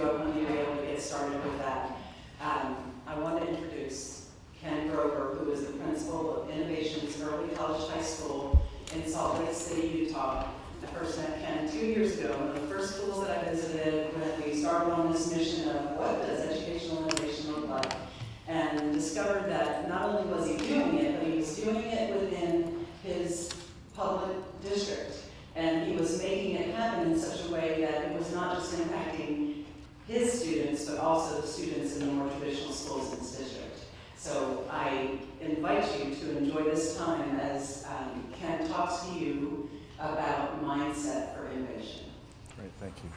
when you were able to get started with that. I want to introduce Ken Grover, who is the principal of Innovations Early College High School in Salt Lake City, Utah. I first met Ken 2 years ago, one of the first schools that I visited when we started on this mission of what does educational innovation look like, and discovered that not only was he doing it, but he was doing it within his public district. And he was making it happen in such a way that it was not just impacting his students, but also the students in the more traditional schools in his district. So I invite you to enjoy this time as Ken talks to you about mindset for innovation. Great, thank you.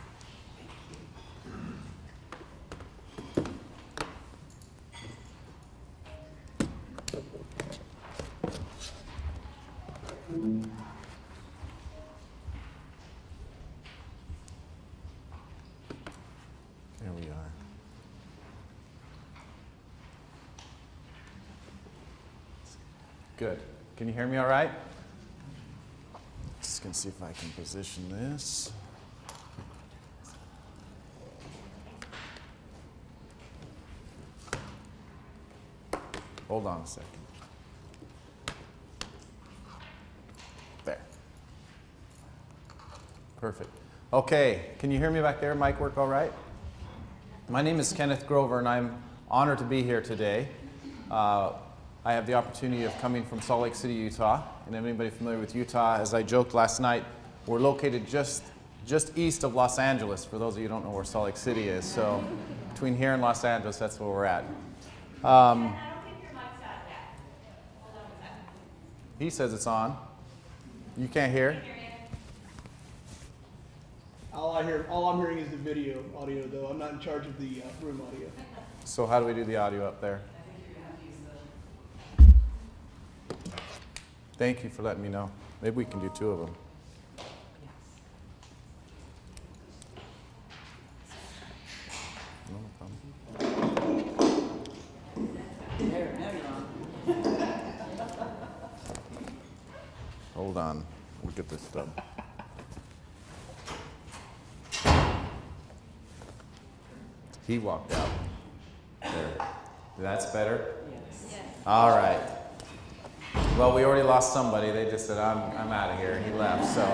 There we are. Good. Can you hear me all right? Just gonna see if I can position this. Hold on a second. There. Perfect. Okay, can you hear me back there? Mic work all right? My name is Kenneth Grover, and I'm honored to be here today. I have the opportunity of coming from Salt Lake City, Utah. And anybody familiar with Utah, as I joked last night, we're located just east of Los Angeles, for those of you who don't know where Salt Lake City is. So between here and Los Angeles, that's where we're at. I don't think your mic's on yet. Hold on a second. He says it's on. You can't hear? All I'm hearing is the video audio, though. I'm not in charge of the room audio. So how do we do the audio up there? Thank you for letting me know. Maybe we can do two of them. No problem. There, now you're on. Hold on. Look at this stub. He walked out. There. That's better? Yes. All right. Well, we already lost somebody. They just said, I'm out of here. He left. So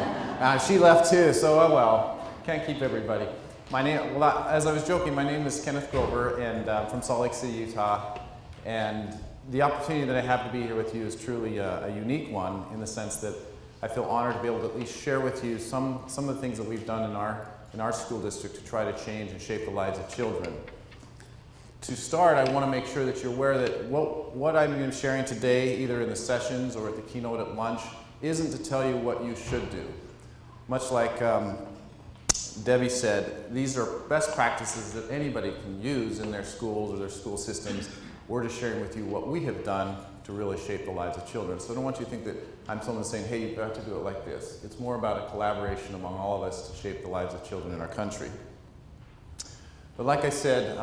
she left too. So, oh well. Can't keep everybody. My name, well, as I was joking, my name is Kenneth Grover, and I'm from Salt Lake City, Utah. And the opportunity that I have to be here with you is truly a unique one, in the sense that I feel honored to be able to at least share with you some of the things that we've done in our school district to try to change and shape the lives of children. To start, I want to make sure that you're aware that what I'm going to be sharing today, either in the sessions or at the keynote at lunch, isn't to tell you what you should do. Much like Debbie said, these are best practices that anybody can use in their schools or their school systems. We're just sharing with you what we have done to really shape the lives of children. So I don't want you to think that I'm someone saying, hey, you've got to do it like this. It's more about a collaboration among all of us to shape the lives of children in our country. But like I said,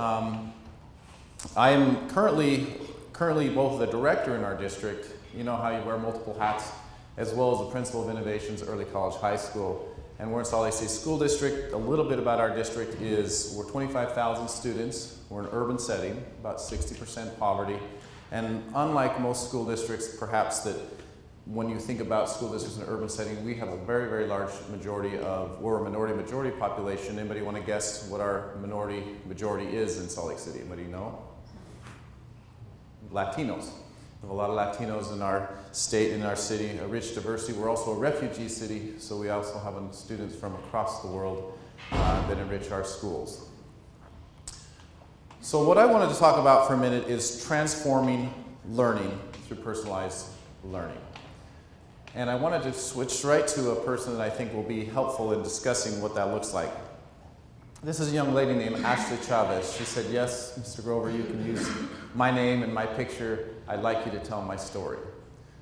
I am currently both the director in our district, you know how you wear multiple hats, as well as the principal of Innovations Early College High School. And we're in Salt Lake City School District. A little bit about our district is we're 25,000 students. We're in an urban setting, about 60% poverty. And unlike most school districts, perhaps, that when you think about school districts in an urban setting, we have a very, very large majority of, we're a minority population. Anybody want to guess what our minority majority is in Salt Lake City? Anybody know? Latinos. We have a lot of Latinos in our state, in our city, a rich diversity. We're also a refugee city, so we also have students from across the world that enrich our schools. So what I wanted to talk about for a minute is transforming learning through personalized learning. And I wanted to switch right to a person that I think will be helpful in discussing what that looks like. This is a young lady named Ashley Chavez. She said, yes, Mr. Grover, you can use my name and my picture. I'd like you to tell my story.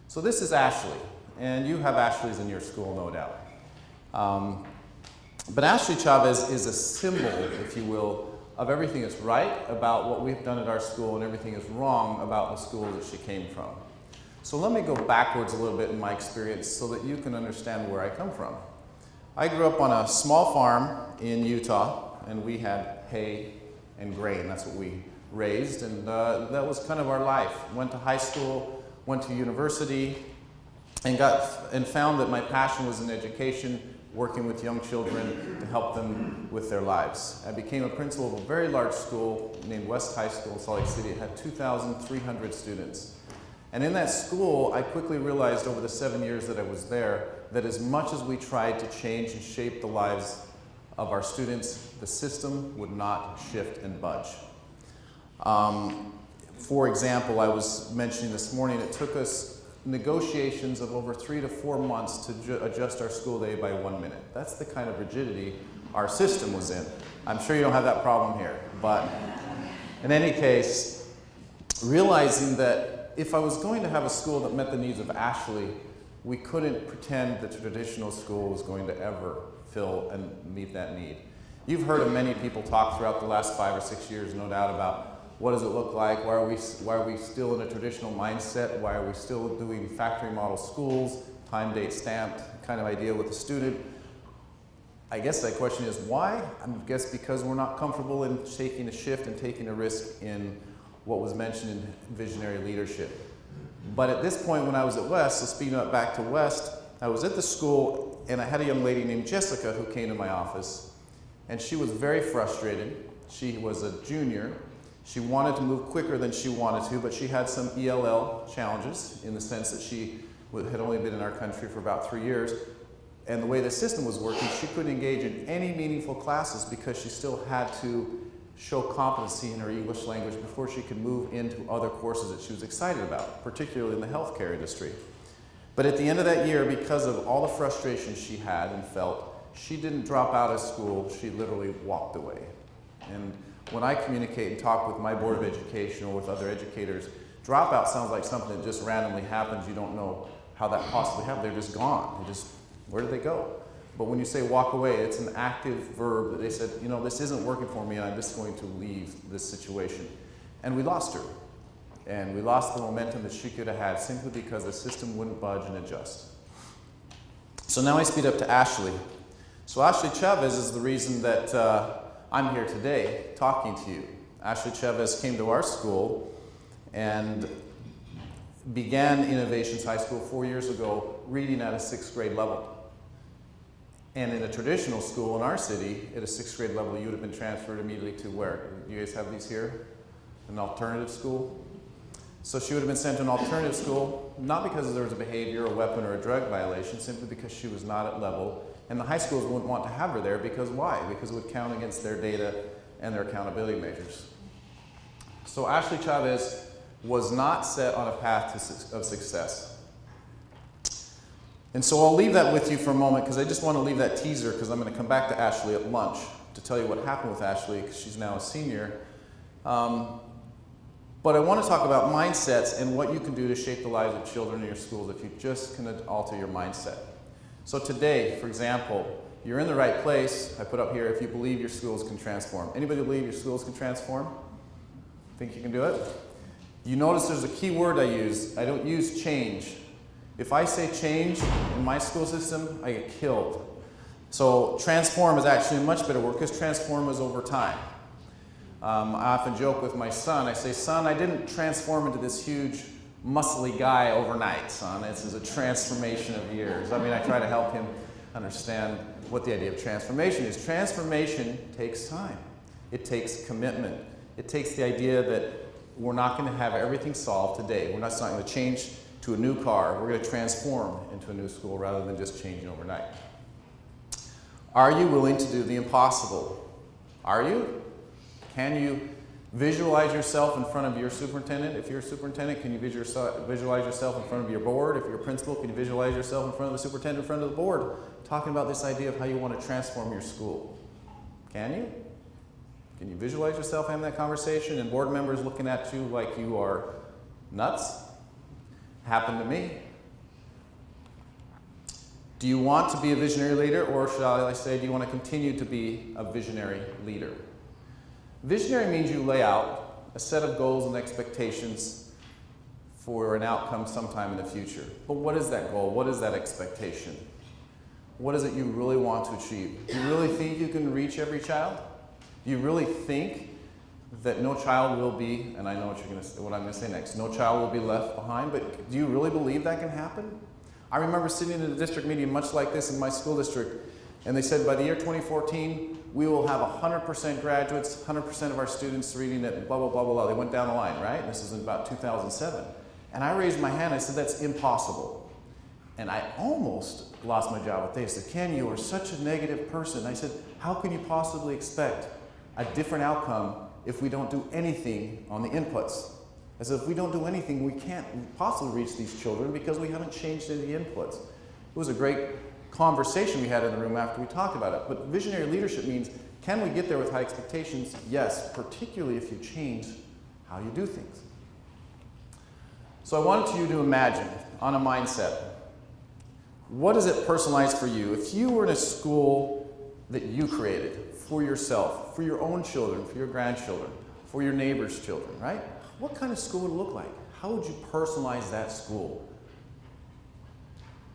So this is Ashley, and you have Ashleys in your school, no doubt. But Ashley Chavez is a symbol, if you will, of everything that's right about what we've done at our school and everything is wrong about the school that she came from. So let me go backwards a little bit in my experience so that you can understand where I come from. I grew up on a small farm in Utah, and we had hay and grain. That's what we raised, and that was kind of our life. Went to high school, went to university, and found that my passion was in education, working with young children to help them with their lives. I became a principal of a very large school named West High School in Salt Lake City. It had 2,300 students. And in that school, I quickly realized over the 7 years that I was there that as much as we tried to change and shape the lives of our students, the system would not shift and budge. For example, I was mentioning this morning, it took us negotiations of over 3 to 4 months to adjust our school day by 1 minute. That's the kind of rigidity our system was in. I'm sure you don't have that problem here, but in any case, realizing that if I was going to have a school that met the needs of Ashley, we couldn't pretend that the traditional school was going to ever fill and meet that need. You've heard of many people talk throughout the last 5 or 6 years, no doubt, about what does it look like? Why are we still in a traditional mindset? Why are we still doing factory model schools, time, date stamped kind of idea with the student? I guess that question is why? I guess because we're not comfortable in taking a shift and taking a risk in what was mentioned in visionary leadership. But at this point when I was at West, so speaking up back to West, I was at the school and I had a young lady named Jessica who came to my office, and she was very frustrated. She was a junior. She wanted to move quicker than she wanted to, but she had some ELL challenges in the sense that she had only been in our country for about 3 years. And the way the system was working, she couldn't engage in any meaningful classes because she still had to show competency in her English language before she could move into other courses that she was excited about, particularly in the healthcare industry. But at the end of that year, because of all the frustration she had and felt, she didn't drop out of school, she literally walked away. And when I communicate and talk with my Board of Education or with other educators, dropout sounds like something that just randomly happens. You don't know how that possibly happened. They're just gone. Where did they go? But when you say walk away, it's an active verb that they said, you know, this isn't working for me and I'm just going to leave this situation. And we lost her. And we lost the momentum that she could have had simply because the system wouldn't budge and adjust. So now I speed up to Ashley. So Ashley Chavez is the reason that I'm here today talking to you. Ashley Chavez came to our school and began Innovations High School 4 years ago, reading at a 6th grade level. And in a traditional school in our city, at a 6th grade level, you would have been transferred immediately to where? You guys have these here? An alternative school? So she would have been sent to an alternative school, not because there was a behavior, a weapon, or a drug violation, simply because she was not at level. And the high schools wouldn't want to have her there because why? Because it would count against their data and their accountability measures. So Ashley Chavez was not set on a path of success. And so I'll leave that with you for a moment because I just want to leave that teaser because I'm going to come back to Ashley at lunch to tell you what happened with Ashley because she's now a senior. But I want to talk about mindsets and what you can do to shape the lives of children in your schools if you just can alter your mindset. So today, for example, you're in the right place. I put up here, if you believe your schools can transform. Anybody believe your schools can transform? Think you can do it? You notice there's a key word I use. I don't use change. If I say change in my school system, I get killed. So transform is actually a much better word because transform is over time. I often joke with my son. I say, son, I didn't transform into this huge muscly guy overnight, son. This is a transformation of years. I mean, I try to help him understand what the idea of transformation is. Transformation takes time. It takes commitment. It takes the idea that we're not going to have everything solved today. We're not going to change to a new car. We're going to transform into a new school rather than just changing overnight. Are you willing to do the impossible? Are you? Can you visualize yourself in front of your superintendent? If you're a superintendent, can you visualize yourself in front of your board? If you're a principal, can you visualize yourself in front of the superintendent, in front of the board, talking about this idea of how you want to transform your school? Can you? Can you visualize yourself having that conversation and board members looking at you like you are nuts? Happened to me. Do you want to be a visionary leader, or shall I say, do you want to continue to be a visionary leader? Visionary means you lay out a set of goals and expectations for an outcome sometime in the future. But what is that goal? What is that expectation? What is it you really want to achieve? Do you really think you can reach every child? Do you really think that no child will be, and I know what I'm going to say next, no child will be left behind, but do you really believe that can happen? I remember sitting in a district meeting much like this in my school district, and they said by the year 2014, we will have 100% graduates, 100% of our students reading it, blah, blah, blah, blah, blah. They went down the line, right? This is in about 2007. And I raised my hand, I said, that's impossible. And I almost lost my job with this. They said, Ken, you are such a negative person. I said, how can you possibly expect a different outcome if we don't do anything on the inputs? I said, if we don't do anything, we can't possibly reach these children because we haven't changed any of the inputs. It was a great conversation we had in the room after we talked about it. But visionary leadership means, can we get there with high expectations? Yes, particularly if you change how you do things. So I wanted you to imagine, on a mindset, what is it personalized for you? If you were in a school that you created for yourself, for your own children, for your grandchildren, for your neighbor's children, right? What kind of school would it look like? How would you personalize that school?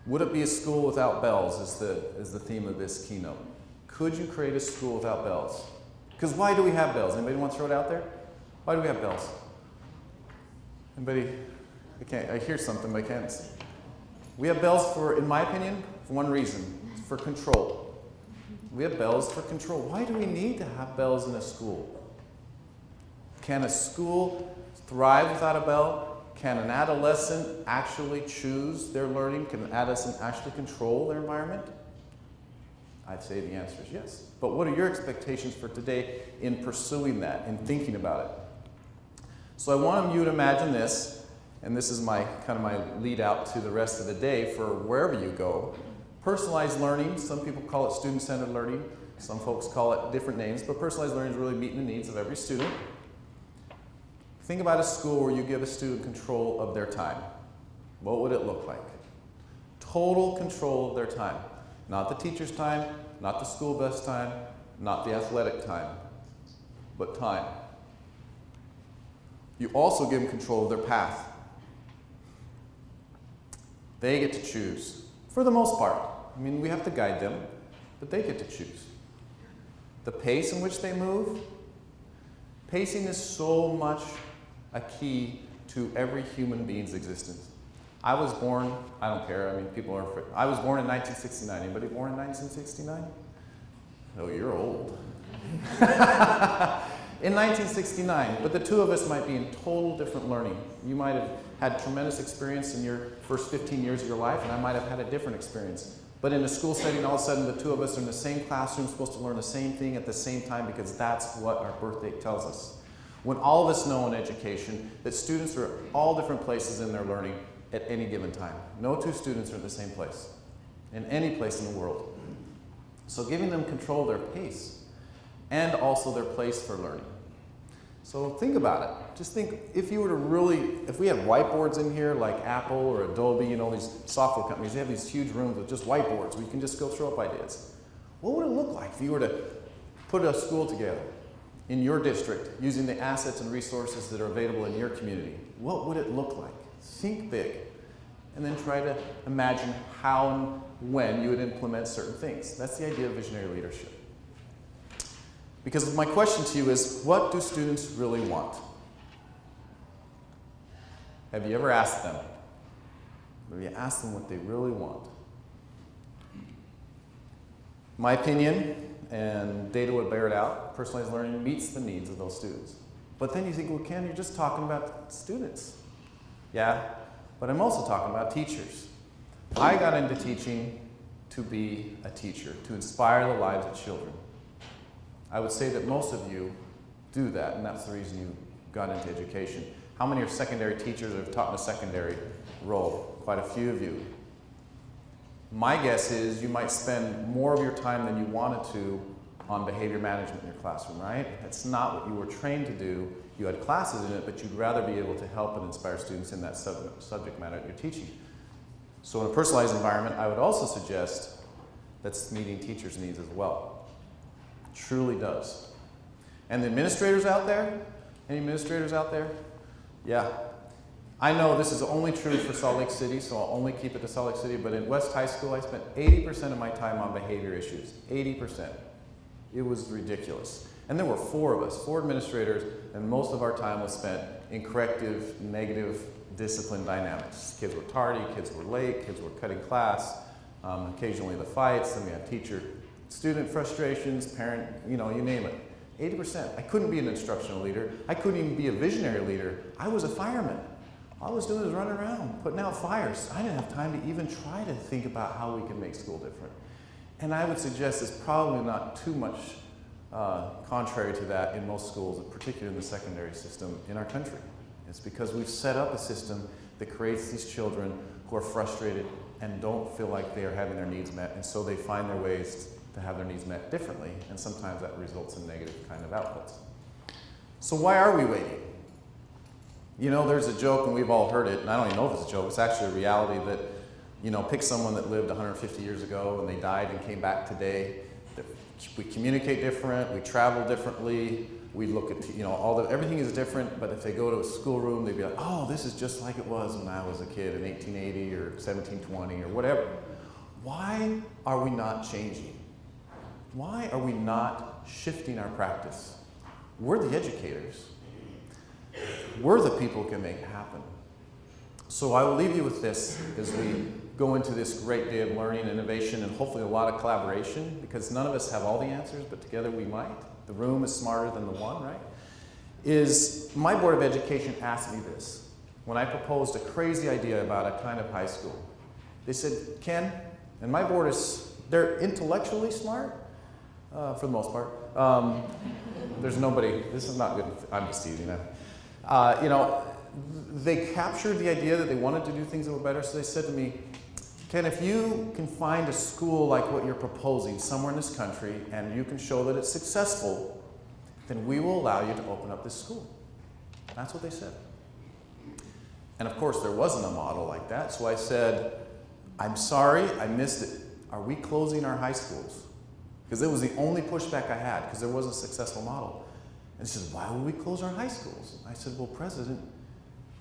Would it be a school without bells is the theme of this keynote? Could you create a school without bells? Because why do we have bells? Anybody want to throw it out there? Why do we have bells? Anybody? I hear something, but I can't see. We have bells for, in my opinion, for one reason, for control. We have bells for control. Why do we need to have bells in a school? Can a school thrive without a bell? Can an adolescent actually choose their learning? Can an adolescent actually control their environment? I'd say the answer is yes. But what are your expectations for today in pursuing that, in thinking about it? So I want you to imagine this, and this is my lead out to the rest of the day for wherever you go. Personalized learning, some people call it student-centered learning, some folks call it different names, but personalized learning is really meeting the needs of every student. Think about a school where you give a student control of their time. What would it look like? Total control of their time. Not the teacher's time, not the school bus time, not the athletic time, but time. You also give them control of their path. They get to choose, for the most part. I mean, we have to guide them, but they get to choose. The pace in which they move, pacing is so much a key to every human being's existence. I was born, I don't care, I mean, people are afraid. I was born in 1969. Anybody born in 1969? Oh, you're old. In 1969, but the two of us might be in total different learning. You might have had tremendous experience in your first 15 years of your life, and I might have had a different experience. But in a school setting, all of a sudden, the two of us are in the same classroom, supposed to learn the same thing at the same time, because that's what our birth date tells us. When all of us know in education that students are at all different places in their learning at any given time. No two students are at the same place, in any place in the world. So giving them control of their pace, and also their place for learning. So think about it. Just think, if we had whiteboards in here like Apple or Adobe, these software companies, they have these huge rooms with just whiteboards where you can just go throw up ideas. What would it look like if you were to put a school together in your district using the assets and resources that are available in your community? What would it look like? Think big, and then try to imagine how and when you would implement certain things. That's the idea of visionary leadership. Because my question to you is, what do students really want? Have you ever asked them? Have you asked them what they really want? My opinion, and data would bear it out, personalized learning meets the needs of those students. But then you think, well, Ken, you're just talking about students. Yeah, but I'm also talking about teachers. I got into teaching to be a teacher, to inspire the lives of children. I would say that most of you do that, and that's the reason you got into education. How many are secondary teachers or have taught in a secondary role? Quite a few of you. My guess is you might spend more of your time than you wanted to on behavior management in your classroom, right? That's not what you were trained to do. You had classes in it, but you'd rather be able to help and inspire students in that subject matter that you're teaching. So in a personalized environment, I would also suggest that's meeting teachers' needs as well. Truly does. And the administrators out there? Any administrators out there? Yeah. I know this is only true for Salt Lake City, so I'll only keep it to Salt Lake City, but in West High School, I spent 80% of my time on behavior issues. 80%. It was ridiculous. And there were 4 of us, 4 administrators, and most of our time was spent in corrective, negative discipline dynamics. Kids were tardy, kids were late, kids were cutting class, occasionally the fights, then we had teacher-student frustrations, parent, you name it. 80%. I couldn't be an instructional leader. I couldn't even be a visionary leader. I was a fireman. All I was doing was running around, putting out fires. I didn't have time to even try to think about how we can make school different. And I would suggest it's probably not too much contrary to that in most schools, particularly in the secondary system in our country. It's because we've set up a system that creates these children who are frustrated and don't feel like they are having their needs met, and so they find their ways to have their needs met differently, and sometimes that results in negative kind of outputs. So why are we waiting? There's a joke, and we've all heard it, and I don't even know if it's a joke, it's actually a reality that, pick someone that lived 150 years ago and they died and came back today. We communicate different, we travel differently, we look at, everything is different, but if they go to a schoolroom, they'd be like, oh, this is just like it was when I was a kid in 1880 or 1720 or whatever. Why are we not changing? Why are we not shifting our practice? We're the educators. We're the people who can make it happen. So I will leave you with this as we go into this great day of learning, innovation, and hopefully a lot of collaboration, because none of us have all the answers, but together we might. The room is smarter than the one, right? Is my Board of Education asked me this when I proposed a crazy idea about a kind of high school. They said, Ken, and my board they're intellectually smart, for the most part. There's nobody, this is not good, I'm just teasing them. They captured the idea that they wanted to do things that were better, so they said to me, Ken, if you can find a school like what you're proposing somewhere in this country and you can show that it's successful, then we will allow you to open up this school. That's what they said. And of course, there wasn't a model like that, so I said, I'm sorry, I missed it. Are we closing our high schools? Because it was the only pushback I had, because there was a successful model. And he says, why would we close our high schools? I said, well, President,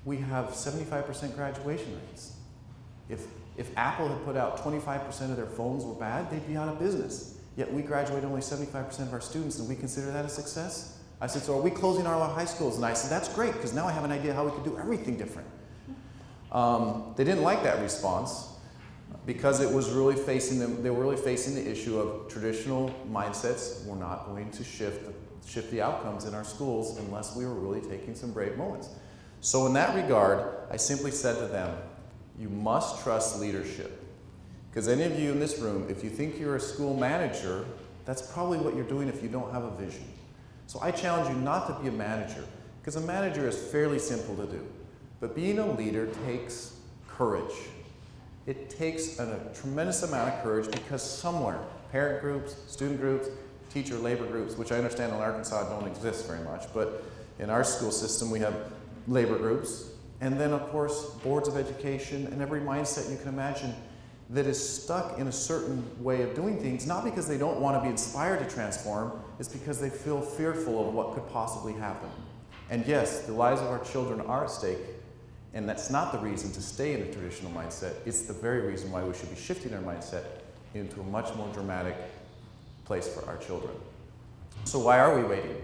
we have 75% graduation rates. If Apple had put out 25% of their phones were bad, they'd be out of business. Yet we graduate only 75% of our students, and we consider that a success? I said, so are we closing our high schools? And I said, that's great, because now I have an idea how we could do everything different. They didn't like that response because it was really facing them. They were really facing the issue of traditional mindsets. We're not going to shift the outcomes in our schools unless we were really taking some brave moments. So in that regard, I simply said to them, you must trust leadership. Because any of you in this room, if you think you're a school manager, that's probably what you're doing if you don't have a vision. So I challenge you not to be a manager, because a manager is fairly simple to do. But being a leader takes courage. It takes a tremendous amount of courage, because somewhere, parent groups, student groups, teacher labor groups, which I understand in Arkansas don't exist very much, but in our school system we have labor groups, and then of course boards of education and every mindset you can imagine that is stuck in a certain way of doing things, not because they don't want to be inspired to transform, it's because they feel fearful of what could possibly happen. And yes, the lives of our children are at stake, and that's not the reason to stay in a traditional mindset. It's the very reason why we should be shifting our mindset into a much more dramatic place for our children. So why are we waiting?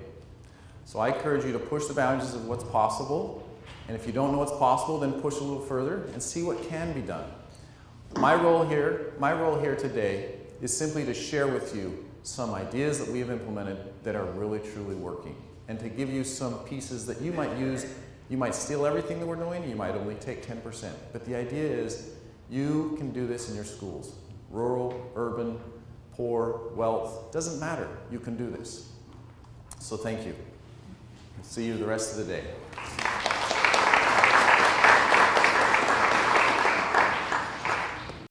So I encourage you to push the boundaries of what's possible, and if you don't know what's possible, then push a little further and see what can be done. My role here today is simply to share with you some ideas that we have implemented that are really truly working, and to give you some pieces that you might use. You might steal everything that we're doing, you might only take 10%. But the idea is you can do this in your schools. Rural, urban, poor, wealth, doesn't matter. You can do this. So thank you. See you the rest of the day.